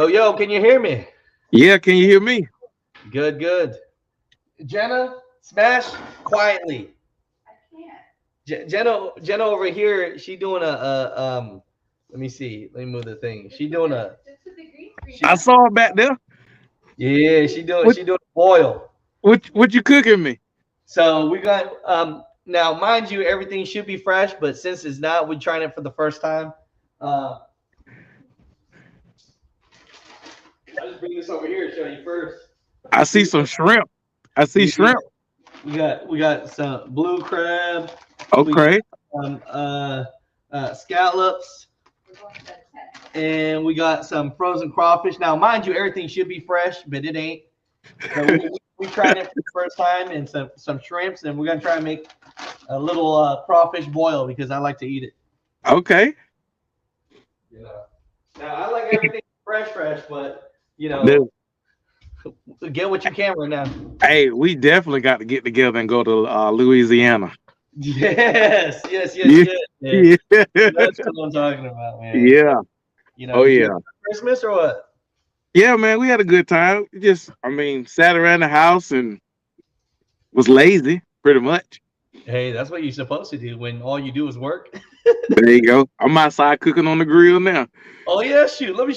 Yo, can you hear me? Yeah, can you hear me? Good, good. Jenna, smash quietly. Jenna over here, she doing a. Let me see. Let me move the thing. She doing a. She, I saw it back there. yeah, What she doing a boil. what you cooking me? So we got now, mind you, everything should be fresh, but since it's not, we're trying it for the first time. Uh, I'll just bring this over here and show you first. I see some shrimp. I see Yeah, shrimp. we got some blue crab. We got Okay. some scallops, and we got some frozen crawfish. Now, mind you, everything should be fresh, but it ain't. So we tried it for the first time, and some shrimps, and we're gonna try and make a little crawfish boil because I like to eat it. Okay. Yeah. Now I like everything fresh, but Dude, get what you can right now. hey, we definitely got to get together and go to Louisiana. Yes, Yeah. yeah. Yeah. That's what I'm talking about, man. Yeah. Oh Did you have yeah. Christmas or what? Yeah, man, we had a good time. Just I mean, sat around the house and was lazy pretty much. Hey, that's what you're supposed to do when all you do is work. There you go. I'm outside cooking on the grill now. Oh yeah, shoot. Let me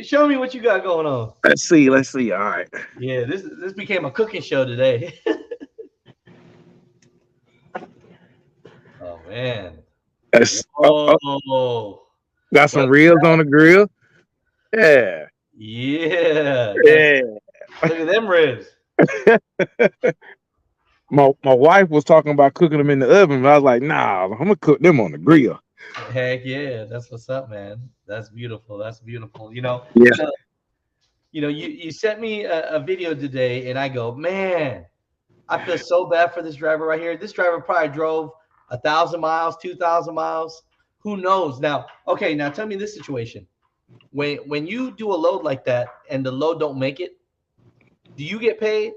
show me what you got going on. Let's see. Let's see. All right. Yeah, this became a cooking show today. Oh man. Let's, Oh, got some what? ribs on the grill. Yeah. Yeah, Yeah. look at them ribs. My wife was talking about cooking them in the oven, but I was like, nah, I'm gonna cook them on the grill. Heck yeah, that's what's up, man. That's beautiful. That's beautiful. Yeah. The, you sent me a video today, and I go, man, I feel so bad for this driver right here. This driver probably drove 1,000 miles, 2,000 miles. Who knows? Now, okay, now tell me this situation. When you do a load like that and the load don't make it, do you get paid,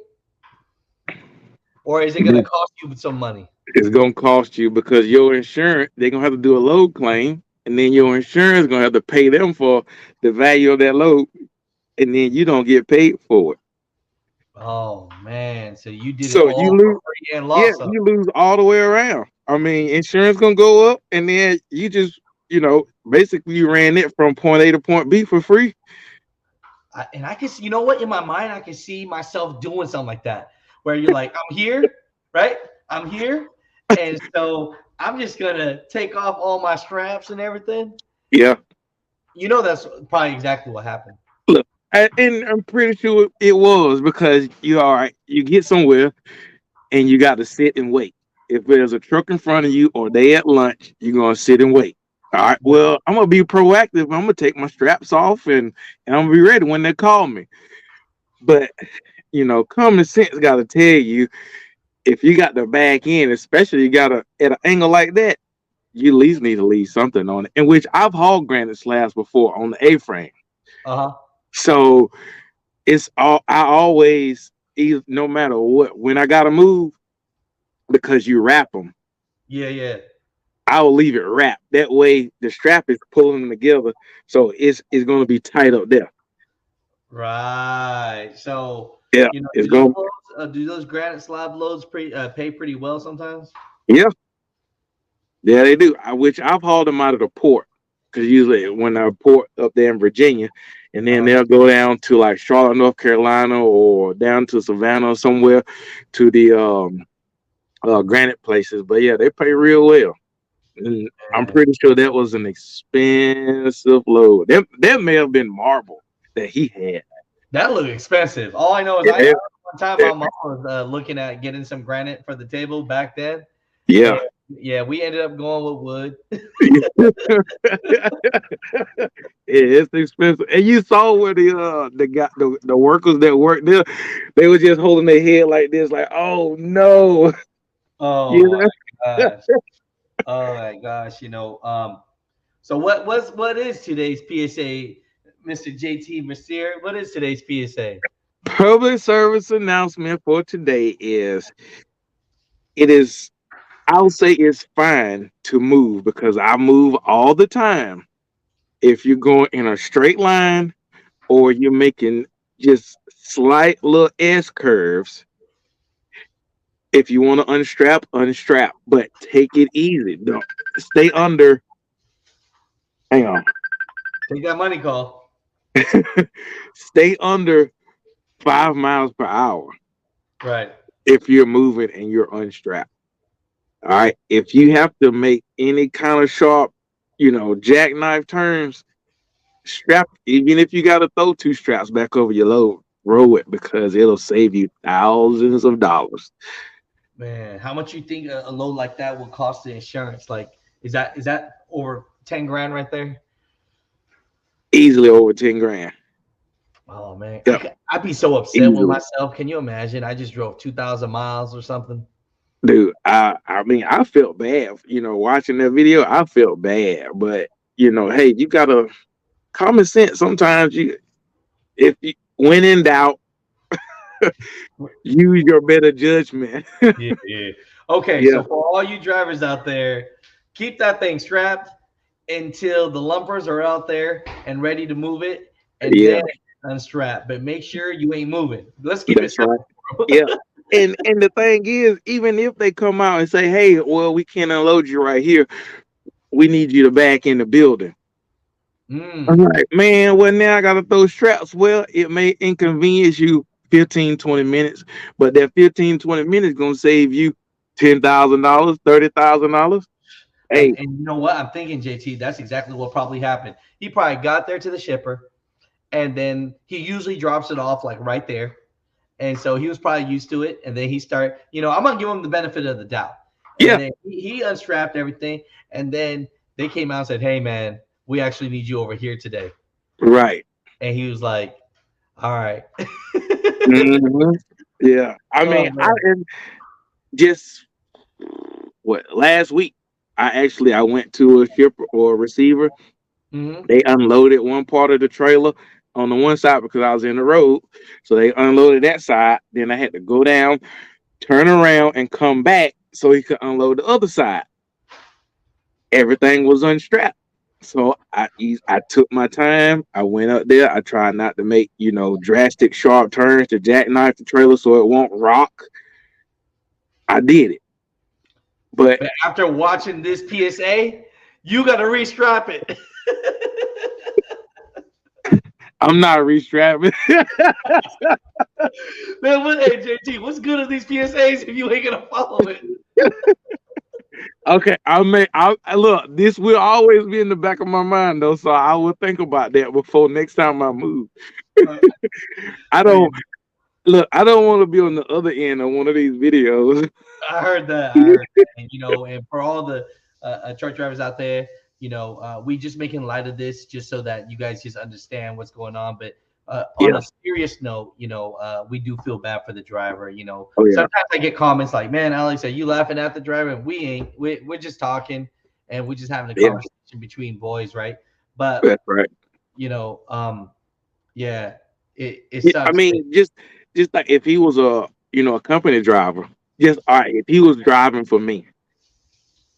or is it gonna cost you some money? It's gonna cost you because your insurance, they're gonna have to do a load claim, and then your insurance gonna have to pay them for the value of that load, and then you don't get paid for it. Oh man, so you did it So you all for lose, free and yeah, lost some. you lose all the way around. I mean, insurance gonna go up, and then you just, basically you ran it from point A to point B for free. And I can see, you know what, in my mind, I can see myself doing something like that, where you're like, I'm here, right? I'm here, and so I'm just gonna take off all my straps and everything. Yeah. That's probably exactly what happened. Look, and I'm pretty sure it was because you all right. You get somewhere and you got to sit and wait. If there's a truck in front of you or they at lunch, you're gonna sit and wait. All right. Well, I'm gonna be proactive. I'm gonna take my straps off and I'm gonna be ready when they call me. But common sense got to tell you if you got the back end, especially you got at an angle like that, you at least need to leave something on it. In which I've hauled granite slabs before on the A-frame. Uh-huh. So it's all I always either no matter what when I gotta move because you wrap them. Yeah. I will leave it wrapped. That way the strap is pulling them together, so it's going to be tight up there. Right. So, Yeah, it's going. do those granite slab loads pay pretty well sometimes? Yeah, yeah, they do. Which I've hauled them out of the port because usually when I port up there in Virginia, and then Uh-huh. they'll go down to like Charlotte, North Carolina, or down to Savannah or somewhere to the granite places. But yeah, they pay real well. And I'm Man, pretty sure that was an expensive load. That may have been marble that he had. that looked expensive. All I know is Yeah, one time my mom was looking at getting some granite for the table back then, and yeah. yeah, we ended up going with wood. It's expensive. And you saw where the workers that worked there, they were just holding their head like this, like, oh no. Oh You my know? gosh. Oh my gosh. So what is today's PSA, Mr. JT Mercier? What is today's PSA? Public service announcement for today it is I'll say it's fine to move because I move all the time. If you're going in a straight line or you're making just slight little S curves. If you want to unstrap, unstrap, but take it easy. Don't stay under. Hang on. Take that money call. Stay under 5 miles per hour Right. if you're moving and you're unstrapped. All right. If you have to make any kind of sharp, jackknife turns, strap, even if you got to throw two straps back over your load, roll it because it'll save you thousands of dollars. Man, how much you think a load like that will cost the insurance? Like, is that over 10 grand right there? Easily over 10 grand. Oh man, Yep. I'd be so upset with Easily. myself. Can you imagine? I just drove 2,000 miles or something. Dude, I mean, I felt bad, watching that video. I felt bad, but hey, you gotta common sense. Sometimes if you, when in doubt, use your better judgment. Yeah, yeah. Okay, Yeah, so for all you drivers out there, keep that thing strapped until the lumpers are out there and ready to move it, and yeah, then unstrap. But make sure you ain't moving. Let's keep it that's right. simple, bro. Yeah, and the thing is, even if they come out and say, "Hey, well, we can't unload you right here. We need you to back in the building." I'm Mm. like, man, well, now I gotta throw straps. Well, it may inconvenience you 15, 20 minutes, but that 15, 20 minutes gonna save you $10,000, $30,000. Hey, And you know what? I'm thinking, JT, that's exactly what probably happened. He probably got there to the shipper, and then he usually drops it off like right there. And so he was probably used to it. And then he started, I'm gonna give him the benefit of the doubt. And yeah, then he unstrapped everything. And then they came out and said, "Hey man, we actually need you over here today." right. And he was like, "All right." Mhm. Yeah. I Oh mean, I man. and just what last week, I went to a shipper or a receiver. Hmm. They unloaded one part of the trailer on the one side because I was in the road. So they unloaded that side. Then I had to go down, turn around, and come back so he could unload the other side. Everything was unstrapped. So I took my time. I went up there. I tried not to make, drastic sharp turns to jackknife the trailer so it won't rock. I did it. But But after watching this PSA, you gotta restrap it. I'm not restrapping. Man, hey JT, what's good of these PSAs if you ain't gonna follow it? Okay, I look. This will always be in the back of my mind, though, so I will think about that before next time I move. Uh, I hey, don't look. I don't want to be on the other end of one of these videos. I heard that. I heard that. And and for all the truck drivers out there, we just making light of this just so that you guys just understand what's going on. But on Yeah. a serious note, we do feel bad for the driver. Oh yeah. Sometimes I get comments like, "Man, Alex, are you laughing at the driver?" And we ain't. We're just talking, and we're just having a Yeah. conversation between boys, right? But That's right. you know, um, yeah, it Yeah. I sucks. But mean, just like if he was a company driver, just all right. If he was driving for me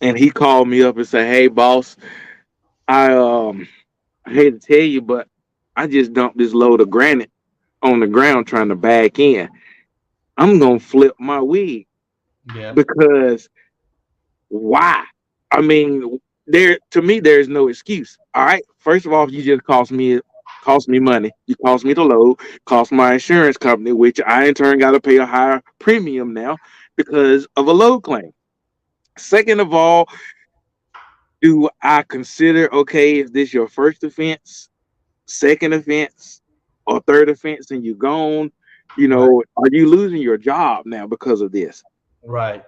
and he called me up and said, "Hey, boss, I hate to tell you, but I just dumped this load of granite on the ground trying to back in." I'm gonna flip my wig yeah, because why? I mean, there to me, there's no excuse. All right. First of all, you just cost me money. You cost me the load, cost my insurance company, which I in turn got to pay a higher premium now because of a load claim. Second of all, do I consider okay, is this your first offense, second offense, or third offense, and you gone? right, Are you losing your job now because of this? right,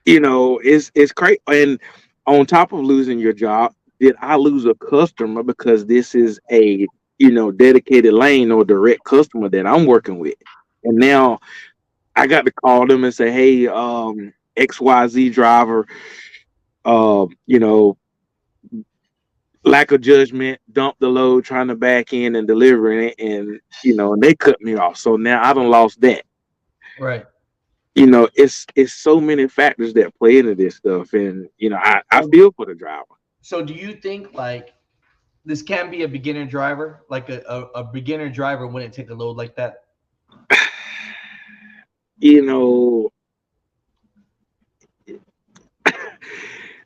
It's crazy. And on top of losing your job, did I lose a customer because this is a dedicated lane or direct customer that I'm working with? And now I got to call them and say, hey, XYZ driver, you know, lack of judgment, dump the load trying to back in and delivering it, and and they cut me off. So now I don't lost that. right. It's so many factors that play into this stuff, and I feel for the driver. So do you think like this can be a beginner driver, like a beginner driver wouldn't take a load like that. You know,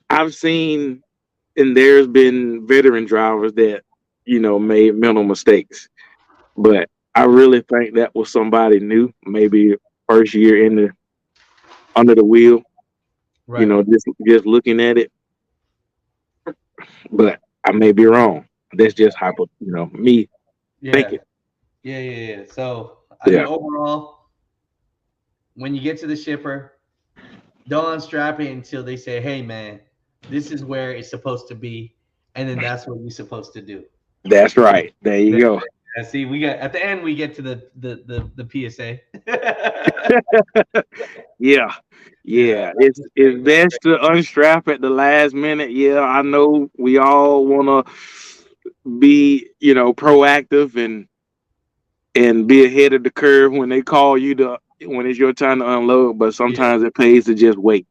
I've seen, and there's been veteran drivers that made mental mistakes, but I really think that was somebody new, maybe first year in the under the wheel. Right. Just looking at it, but I may be wrong. That's just me Yeah. thinking. Yeah. So I mean, Yeah, overall, when you get to the shipper, don't unstrap it until they say, "Hey, man, this is where it's supposed to be," and then that's what you're supposed to do. that's right. There you go. See, we got at the end we get to the PSA. Yeah, Yeah, yeah. It's great, great, best to unstrap at the last minute. Yeah, I know we all want to be proactive and be ahead of the curve when they call you to when it's your time to unload. But yeah, sometimes it pays to just wait.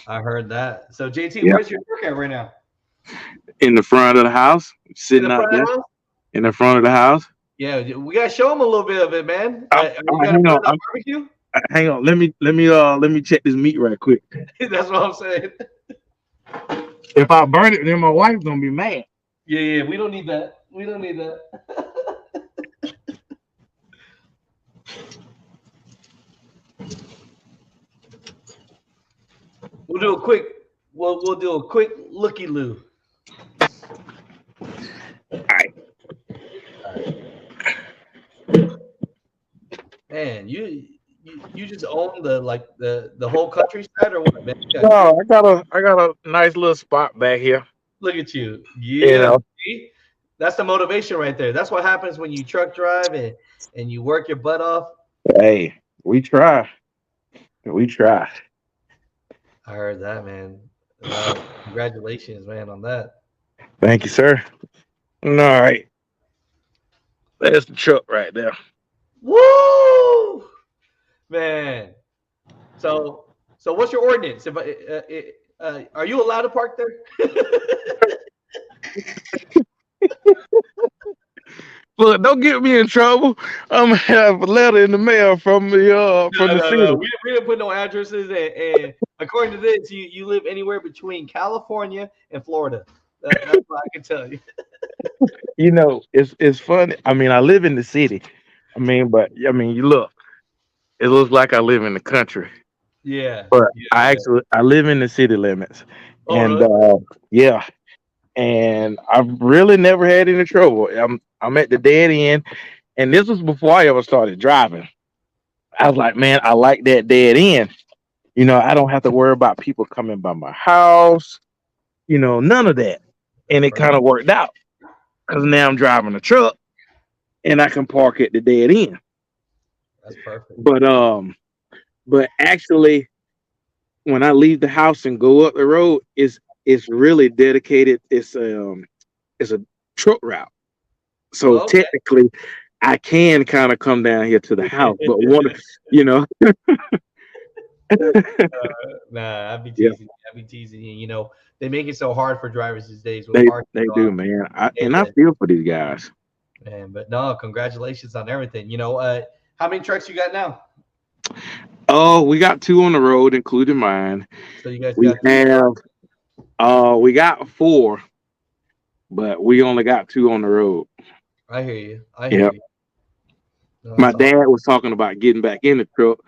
I heard that. So JT, Yeah, where's your truck at right now? in the front of the house, In the sitting out front of there the house? in the front of the house. Yeah, we gotta show them a little bit of it, man. Are you gonna Hang put on, it on barbecue? hang on. Let me check this meat right quick. That's what I'm saying. If I burn it, then my wife's gonna be mad. Yeah. We don't need that. We don't need that. We'll do a quick. We'll do a quick looky loo. All right. Man, you just own the whole countryside or what, man? No, I got a nice little spot back here. Look at you. You Yeah. know, See? That's the motivation right there. That's what happens when you truck drive and you work your butt off. hey, we try. We try. I heard that, man. Wow. Congratulations, man, on that. Thank you, sir. All right. There's the truck right there. Woo! Man. So what's your ordinance? If are you allowed to park there? Look, don't get me in trouble. I'm gonna have a letter in the mail from No, the no, city. no. We didn't put no addresses, and according to this, you live anywhere between California and Florida. That's what I can tell you. It's funny. I mean, I live in the city. But you look. It looks like I live in the country, Yeah, but yeah. I live in the city limits, Oh, and really? yeah, and I've really never had any trouble. I'm at the dead end, and this was before I ever started driving. I was like, man, I like that dead end. I don't have to worry about people coming by my house. None of that, That's and it kind perfect. of worked out because now I'm driving a truck and I can park at the dead end. That's perfect. But actually, when I leave the house and go up the road, it's really dedicated. It's a truck route. So Oh, okay. technically, I can kind of come down here to the house, but you know, Nah, I'd be yeah, teasing. I'd be teasing you. You know, they make it so hard for drivers these days with they parking they and do, all. man. I And feel for these guys. man, but no, congratulations on everything. How many trucks you got now? Oh, we got two on the road, including mine. So you guys We got three have trucks. we got four, but we only got two on the road. I hear you. I hear Yep. you. No, My that's dad awesome. was talking about getting back in the truck,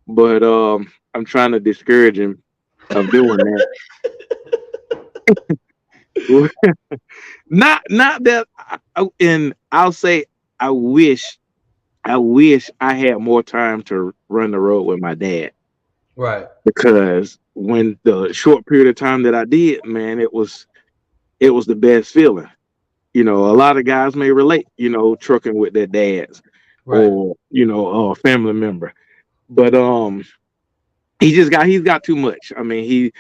but I'm trying to discourage him of doing that. Not that, and I'll say I wish I had more time to run the road with my dad Right. because when the short period of time that I did, man, it was the best feeling. A lot of guys may relate, trucking with their dads Right. or a family member, but he's got too much. I mean,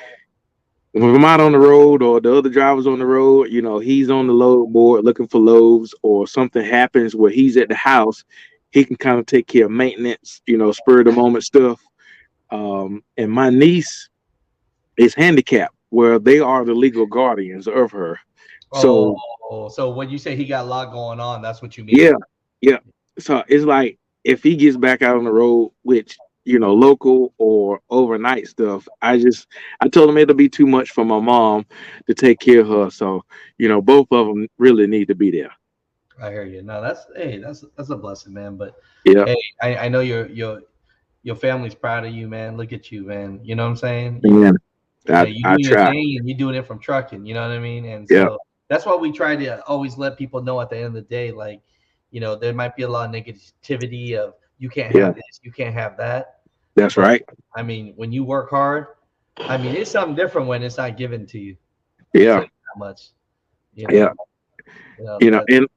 when I'm out on the road or the other drivers on the road, he's on the load board looking for loads, or something happens where he's at the house, he can kind of take care of maintenance, spur of the moment stuff. And my niece is handicapped, where they are the legal guardians of her. So Oh, so when you say he got a lot going on, that's what you yeah, mean. yeah. So it's like if he gets back out on the road, which local or overnight stuff, I told him it'll be too much for my mom to take care of her. So both of them really need to be there. I hear you. No, that's hey, that's a blessing, man. But Yeah, hey, I know your family's proud of you, man. Look at you, man. You know what I'm saying? man. You I doing your try. thing and you doing it from trucking. You know what I mean? And Yeah, so that's why we try to always let people know at the end of the day, like, there might be a lot of negativity of you can't yeah. have this, you can't have that. That's But right. I mean, when you work hard, I mean, it's something different when it's not given to you. I'll tell Yeah, you that much. You yeah. know, that And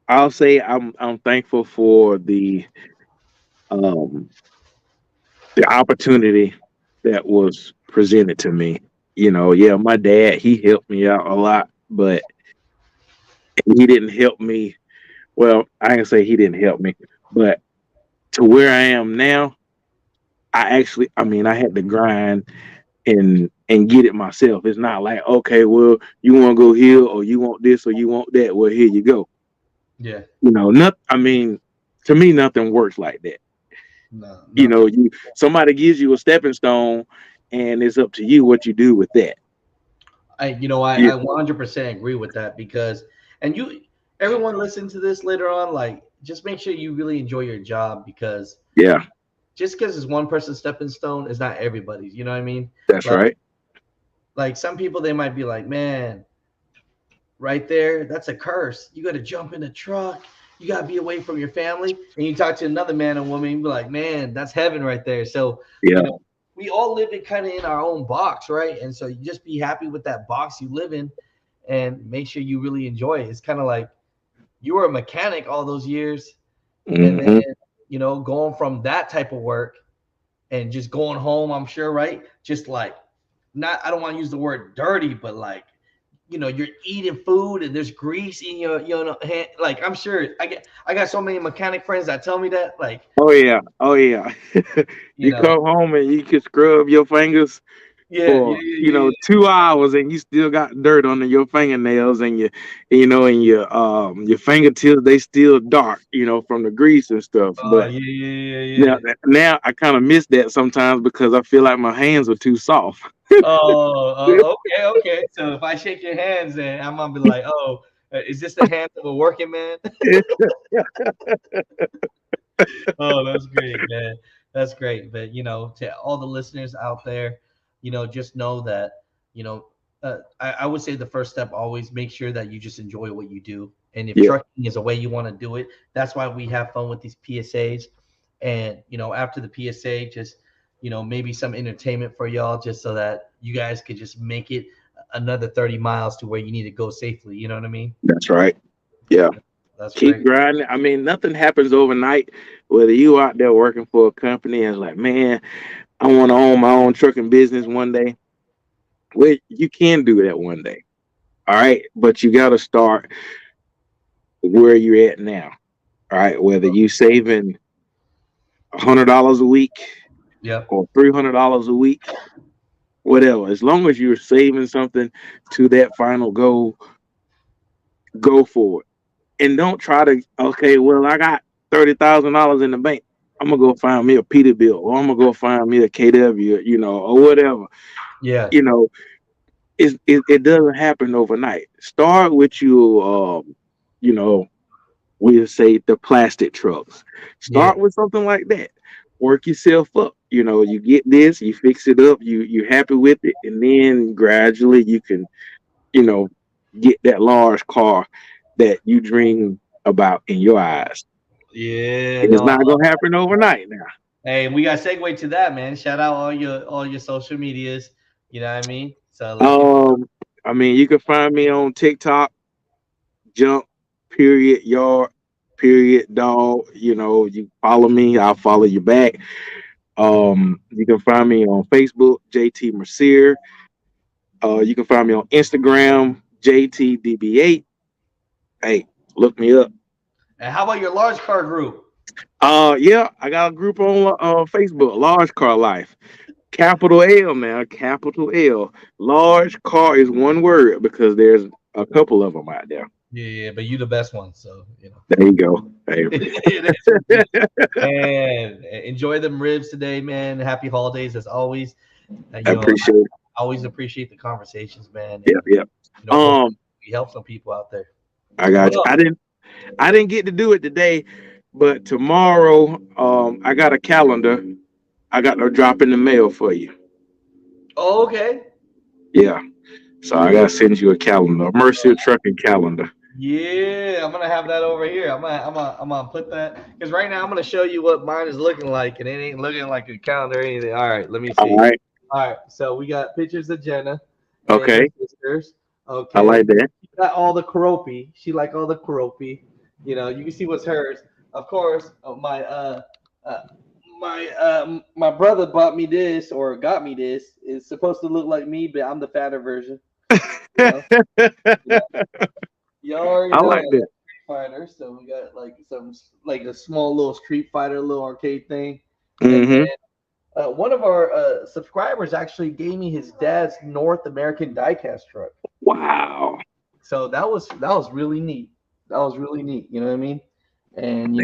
I'll say I'm thankful for um the opportunity that was presented to me. Yeah, my dad, he helped me out a lot, but he didn't help me. Well, I can say he didn't help me, but to where I am now, I mean, I had to grind and get it myself. It's not like, okay, well, you want to go here or you want this or you want that. Well, here you go. yeah, Not. I mean, to me, nothing works like that. no, nothing. You somebody gives you a stepping stone, and it's up to you what you do with that. I Yeah, 100% agree with that because, and everyone listen to this later on, like, just make sure you really enjoy your job because yeah, just because it's one person's stepping stone is not everybody's. You know what I mean? that's Like, right. some people they might be like, man, right there, that's a curse. You got to jump in a truck. You got to be away from your family. And you talk to another man or woman, you be like, man, that's heaven right there. So, Yeah, you know, we all live in kind of in our own box, right? And so you just be happy with that box you live in and make sure you really enjoy it. It's kind of like you were a mechanic all those years and hmm then, going from that type of work and just going home, I'm sure, right? Just like, not, I don't want to use the word dirty, but like, you're eating food and there's grease in your, hand. Like, I'm sure I got so many mechanic friends that tell me that, like, Oh yeah, oh yeah. you You know, come home and you can scrub your fingers yeah, yeah, for yeah, yeah, 2 hours, and you still got dirt under your fingernails, and your fingertips, they still dark, from the grease and stuff. oh But yeah, yeah, yeah, now, yeah. now I kind of miss that sometimes because I feel like my hands are too soft. Oh, okay, okay. So if I shake your hands, then I'm gonna be like, oh, is this the hands of a working man? Oh, that's great, man. That's great. But to all the listeners out there, just know that, you know, I would say the first step always make sure that you just enjoy what you do. And if Yeah, trucking is a way you want to do it, that's why we have fun with these PSAs. And after the PSA, just maybe some entertainment for y'all, just so that you guys could just make it another 30 miles to where you need to go safely. You know what I mean? that's right. Yeah. That's Keep great. grinding. I mean, nothing happens overnight. Whether you out there working for a company and it's like, man, I want to own my own trucking business one day. Well, you can do that one day. All right. But you got to start where you're at now. All right. Whether you saving $100 a week Yep. or $300 a week, whatever. As long as you're saving something to that final goal, go for it. And don't try to, okay, well, I got $30,000 in the bank. I'm gonna go find me a Peterbilt, or I'm gonna go find me a KW, or whatever. Yeah. You know, it doesn't happen overnight. Start with you know, we'll say the plastic trucks. Yeah. Start with something like that. Work yourself up. You get this, you fix it up, you happy with it, and then gradually you can, you know, get that large car that you dream about in your eyes. Yeah, And it's no, I not love gonna happen overnight now. Hey, we got to segue to that, man. Shout out all your social medias. You know what I mean? So let people. Um, I mean, you can find me on TikTok, jump, period, yard, period, dog. You follow me, I'll follow you back. You can find me on Facebook, JT Mercier. You can find me on Instagram, JTDB8. Hey, look me up. And how about your large car group? Yeah, I got a group on Facebook, Large Car Life. Capital L now, capital L. Large car is one word because there's a couple of them out there. Yeah, yeah, but you the best one, so you know. There you go. Hey, It is what it is. And enjoy them ribs today, man. Happy holidays as always. I appreciate it. I always appreciate the conversations, man, Yeah, and yeah. hopefully Um, we help some people out there. I What got you. up? I didn't get to do it today, but tomorrow, I got a calendar. I got to drop in the mail for you. Oh, okay. Yeah. So I gotta send you a calendar, a Mercier trucking calendar. Yeah, I'm gonna have that over here. I'm gonna put that because right now I'm gonna show you what mine is looking like, and it ain't looking like a calendar or anything. All right, let me All see. right. All right, so we got pictures of Jenna and her Okay. sisters. I Okay, like that. she got all the karopi. She like all the karopi. You can see what's hers. Of course, uh my brother bought me this or got me this. It's supposed to look like me, but I'm the fatter version. You know, yeah. You already I know like I that. got Street Fighter, so we got like some like a small little Street Fighter, little arcade thing, and Hmm. then one of our subscribers actually gave me his dad's North American diecast truck. Wow. So that was really neat. That was really neat. You know what I mean? And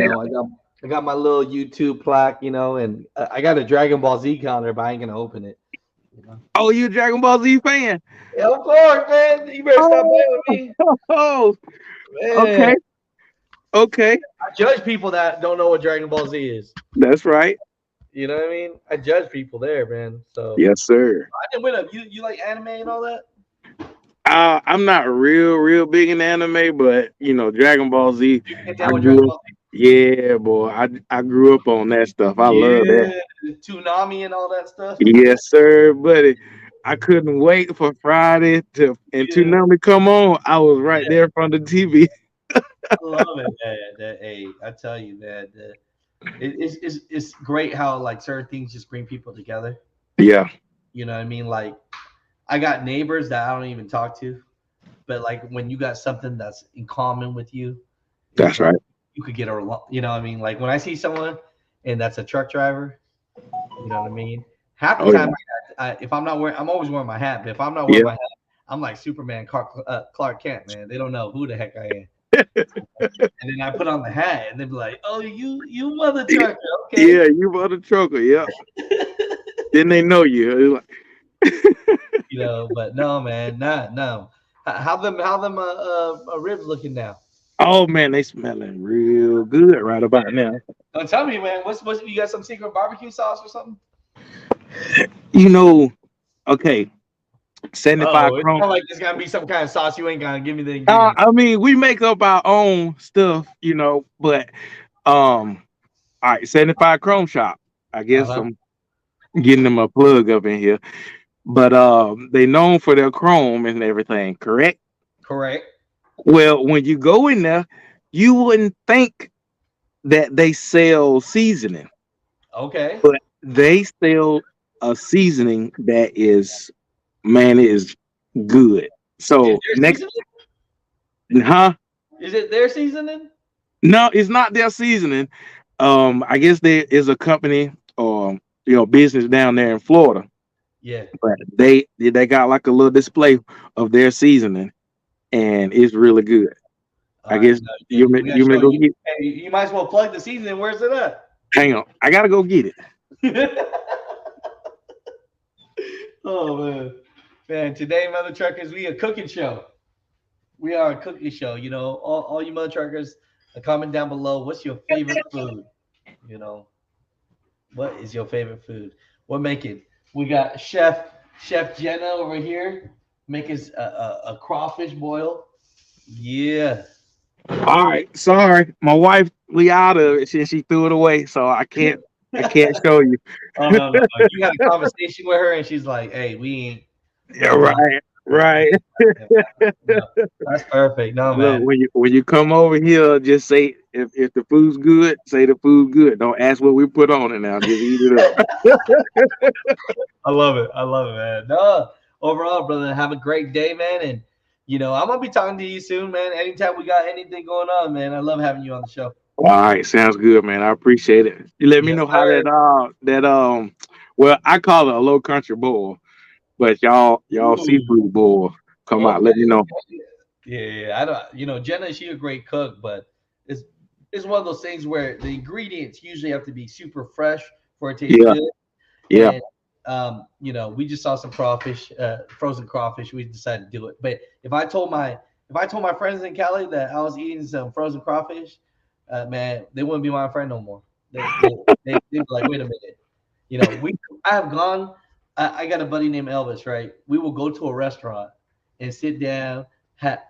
I got my little YouTube plaque, and I got a Dragon Ball Z counter, but I ain't gonna open it. You know? Oh, you a Dragon Ball Z fan? Yeah, of course, man. You better stop playing with Oh, me, oh, man. okay, okay. I judge people that don't know what Dragon Ball Z is. That's right. You know what I mean? I judge people there, man. So Yes, sir. I didn't win up. You like anime and all that? I'm not real big in anime, but Dragon Ball Z. You can get I down with Dragon grew up. Ball Z. Yeah, boy. I grew up on that stuff. I love that. Yeah, Toonami and all that stuff. Yes, sir, buddy. I couldn't wait for Friday to and Yeah, Toonami come on. I was right yeah. there in front of the TV. I love it, man. Hey, I tell you, man. It's great how like certain things just bring people together. Yeah, You know what I mean? Like I got neighbors that I don't even talk to, but like when you got something that's in common with you, it's that's like right. you could get along. You know what I mean? Like when I see someone and that's a truck driver, you know what I mean? Half the Oh time, yeah, if I'm not wearing, I'm always wearing my hat. But if I'm not wearing yeah. my hat, I'm like Superman, Clark Kent, man. They don't know who the heck I am. And then I put on the hat, and they be like, "Oh, you mother trucker, okay." Yeah, you bought a trucker. Yeah. Then they know you. But no, man, nah, no. How them ribs looking now? Oh man, they smelling real good right about now. Don't tell me, man. What's you got some secret barbecue sauce or something? You know, okay, 75 Oh, it's Chrome. not like there's gotta be some kind of sauce. You ain't gonna give me the ingredients. I mean, we make up our own stuff, but all right, 75 Chrome Shop. I Uh guess huh. I'm getting them a plug up in here. But they known for their chrome and everything, correct? Correct. Well, when you go in there, you wouldn't think that they sell seasoning, Okay. but they sell a seasoning that is, man, it is good. Is So there next, seasoning? huh? Is it their seasoning? No, it's not their seasoning. I guess there is a company or business down there in Florida, Yeah. but they got like a little display of their seasoning, and it's really good. All I right. guess No, yeah, you may we gotta you may show go you. get. Hey, you might as well plug the seasoning. Where's it at? Hang on, I gotta go get it. Oh man. Today, mother truckers, we a cooking show. We are a cooking show. All you mother truckers, comment down below. What's your favorite food? You know, what is your favorite food? What make it? We got Chef Jenna over here making a crawfish boil. Yeah. All right, sorry, my wife, we out of it since she threw it away, so I can't show you. Oh no. You had a conversation with her and she's like, "Hey, we Yeah, ain't doing right, that." right. Yeah, no, that's perfect. No Look, man. when you come over here, just say if the food's good, say the food's good. Don't ask what we put on it now. Just eat it up. I love it. I love it, man. No, overall, brother, have a great day, man. And I'm gonna be talking to you soon, man. Anytime we got anything going on, man. I love having you on the show. All right, sounds good, man. I appreciate it. You let me Yes, know how sir. well, I call it a low country boil, but y'all Ooh, seafood boil come out. Let me okay. know. Yeah, I don't. Jenna, she a great cook, but it's it's one of those things where the ingredients usually have to be super fresh for it to taste Yeah, good. yeah, And we just saw some crawfish, frozen crawfish. We decided to do it. But if I told my friends in Cali that I was eating some frozen crawfish, man, they wouldn't be my friend no more. They'd be like, wait a minute. I have gone. I got a buddy named Elvis, right? We will go to a restaurant and sit down,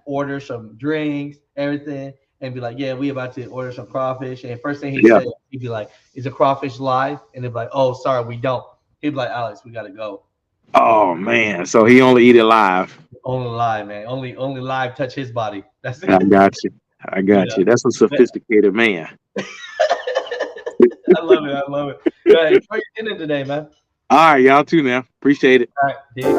order some drinks, everything, and be like, yeah, we about to order some crawfish. And first thing he yeah. said, he'd be like, is the crawfish live? And they'd be like, oh, sorry, we don't. He'd be like, Alex, we gotta go. Oh man, so he only eat it live. Only live, man. Only live touch his body. That's I it. got you. I you got know. you. That's a But sophisticated man. I love it. I love it. Enjoy your dinner today, man. All right, y'all too now. Appreciate it. All right, dig.